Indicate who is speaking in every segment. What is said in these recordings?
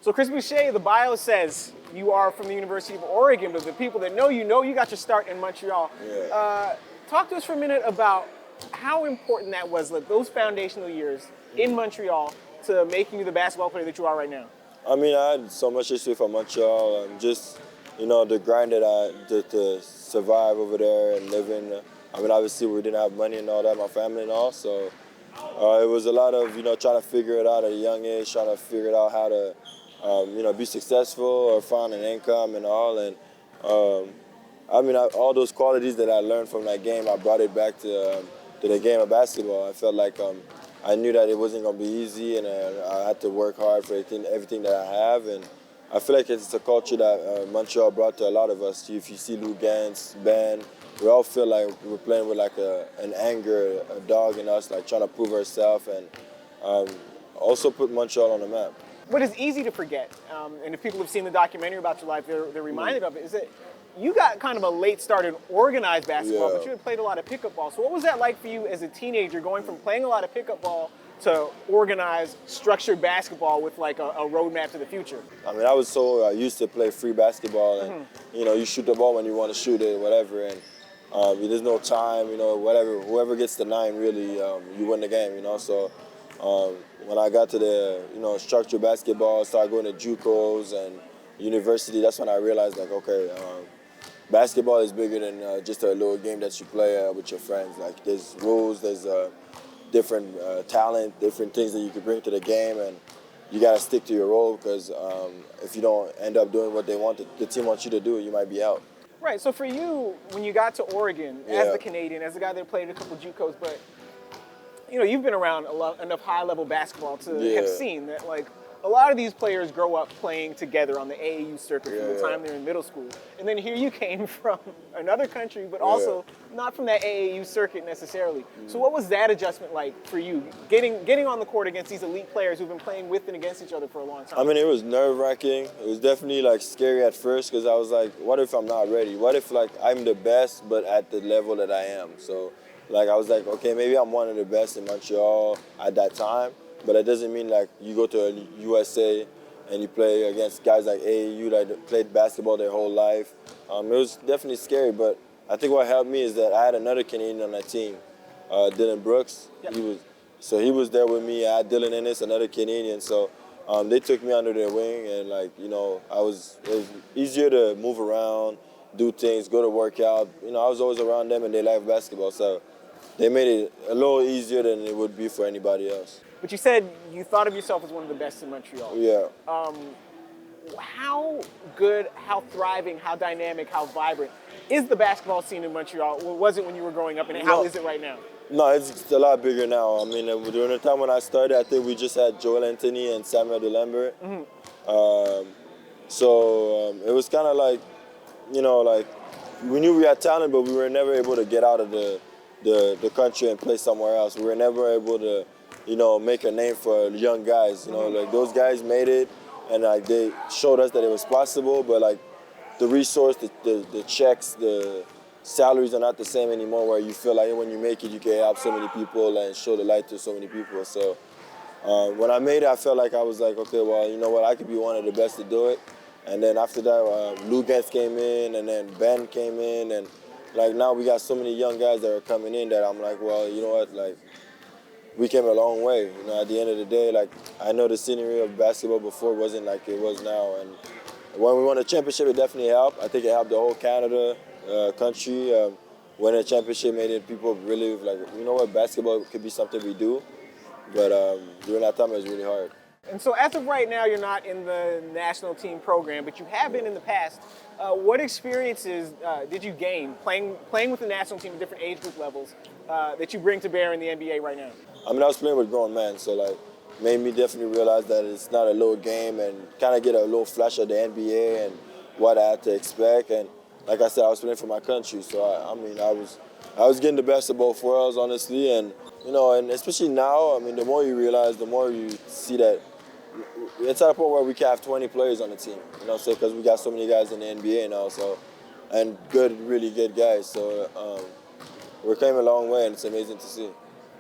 Speaker 1: So Chris Boucher, the bio says you are from the University of Oregon, but the people that know you got your start in Montreal.
Speaker 2: Yeah.
Speaker 1: Talk to us for a minute about how important that was, like those foundational years in Montreal to making you the basketball player that you are right now.
Speaker 2: I mean, I had so much history from Montreal. Just, the grind that I did to survive over there and living. I mean, obviously we didn't have money and all that, my family and all. So it was a lot of, trying to figure it out at a young age, trying to figure out how to, be successful or find an income and all. And all those qualities that I learned from that game, I brought it back to the game of basketball. I felt like I knew that it wasn't going to be easy, and I had to work hard for everything that I have. And I feel like it's a culture that Montreal brought to a lot of us. If you see Lou Gantz, Ben, we all feel like we're playing with like an anger, a dog in us, like trying to prove ourselves, and also put Montreal on the map.
Speaker 1: What is easy to forget, and if people have seen the documentary about your life, they're reminded of it, is that you got kind of a late start in organized basketball, but you had played a lot of pickup ball. So what was that like for you as a teenager, going from playing a lot of pickup ball to organized, structured basketball with like a roadmap to the future?
Speaker 2: I mean, I was so used to play free basketball, and you shoot the ball when you want to shoot it, whatever, and there's no time, whatever. Whoever gets the 9, really, you win the game, So when I got to the, structured basketball, started going to JUCOs and university, that's when I realized, like, okay, basketball is bigger than just a little game that you play with your friends. Like, there's rules, there's different talent, different things that you can bring to the game, and you got to stick to your role, because if you don't end up doing what the team wants you to do, you might be out.
Speaker 1: Right, so for you, when you got to Oregon, as the Canadian, as the guy that played a couple JUCOs, but you've been around enough high-level basketball to have seen that, like, a lot of these players grow up playing together on the AAU circuit from the time they're in middle school. And then here you came from another country, but also not from that AAU circuit necessarily. So what was that adjustment like for you, getting on the court against these elite players who've been playing with and against each other for a long time?
Speaker 2: I mean, it was nerve-wracking. It was definitely, like, scary at first, because I was like, what if I'm not ready? What if, like, I'm the best, but at the level that I am? So, like, I was like, okay, maybe I'm one of the best in Montreal at that time. But it doesn't mean like you go to a USA and you play against guys like AAU that played basketball their whole life. It was definitely scary, but I think what helped me is that I had another Canadian on that team, Dylan Brooks.
Speaker 1: Yep.
Speaker 2: He was there with me. I had Dylan Ennis, another Canadian. So they took me under their wing, and it was easier to move around, do things, go to workout. I was always around them, and they liked basketball, so they made it a little easier than it would be for anybody else.
Speaker 1: But you said you thought of yourself as one of the best in Montreal.
Speaker 2: Yeah.
Speaker 1: How good, how thriving, how dynamic, how vibrant is the basketball scene in Montreal? Or was it when you were growing up, and how is it right now?
Speaker 2: No, it's a lot bigger now. I mean, during the time when I started, I think we just had Joel Anthony and Samuel DeLambert. It was kind of like, we knew we had talent, but we were never able to get out of the country and play somewhere else. We were never able to make a name for young guys. Like those guys made it, and like they showed us that it was possible. But like the resource, the checks, the salaries are not the same anymore. Where you feel like when you make it, you can help so many people and show the light to so many people. So when I made it, I felt like I was like, okay, well, you know what, I could be one of the best to do it. And then after that, Lou Gantz came in, and then Ben came in, and like now we got so many young guys that are coming in that I'm like, well, you know what, like. We came a long way. At the end of the day, like I know the scenery of basketball before wasn't like it was now, and when we won a championship, it definitely helped. I think it helped the whole Canada country. Winning a championship made it people really like, you know what, basketball could be something we do, but during that time it was really hard.
Speaker 1: And so as of right now, you're not in the national team program, but you have been in the past. What experiences did you gain playing with the national team at different age group levels that you bring to bear in the NBA right now?
Speaker 2: I mean, I was playing with grown men, so like made me definitely realize that it's not a little game, and kind of get a little flash of the NBA and what I had to expect. And like I said, I was playing for my country, so I was getting the best of both worlds, honestly. And and especially now, I mean, the more you realize, the more you see that it's at a point where we can have 20 players on the team. So because we got so many guys in the NBA now, so and really good guys. So we're coming a long way, and it's amazing to see.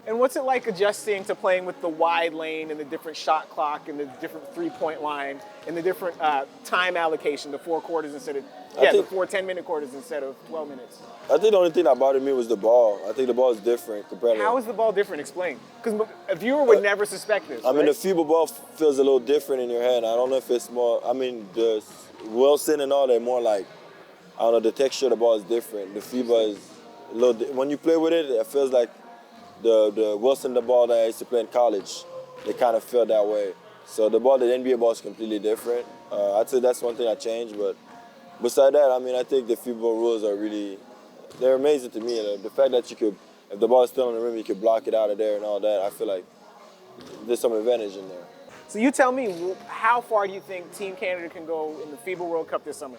Speaker 1: And what's it like adjusting to playing with the wide lane and the different shot clock and the different three-point line and the different time allocation, the 4 quarters instead of, the 4 10-minute quarters instead of 12 minutes?
Speaker 2: I think the only thing that bothered me was the ball. I think the ball is different compared to...
Speaker 1: How is the ball different? Explain. Because a viewer would never suspect this,
Speaker 2: I mean,
Speaker 1: right?
Speaker 2: the FIBA ball feels a little different in your hand. I don't know if it's more... I mean, the Wilson and all, they're more like... I don't know, the texture of the ball is different. The FIBA is a little... When you play with it, it feels like the Wilson, the ball that I used to play in college, they kind of feel that way. So the NBA ball is completely different. I'd say that's one thing I changed, but beside that, I mean, I think the FIBA rules are really... They're amazing to me. The fact that you could, if the ball is still in the rim, you could block it out of there and all that, I feel like there's some advantage in there.
Speaker 1: So you tell me, how far do you think Team Canada can go in the FIBA World Cup this summer?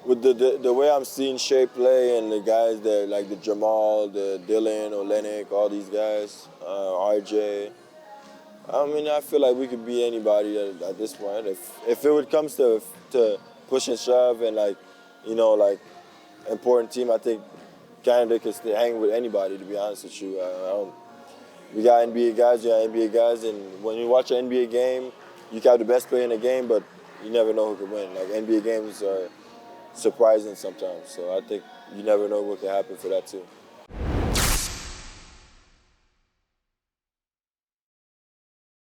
Speaker 2: With the way I'm seeing Shea play and the guys that like the Jamal, the Dylan, Olenek, all these guys, RJ, I mean, I feel like we could be anybody at this point. If it comes to push and shove and like important team, I think Canada can still hang with anybody, to be honest with you. We got NBA guys, and when you watch an NBA game, you can have the best player in the game, but you never know who can win. Like, NBA games are surprising sometimes, so I think you never know what can happen for that too.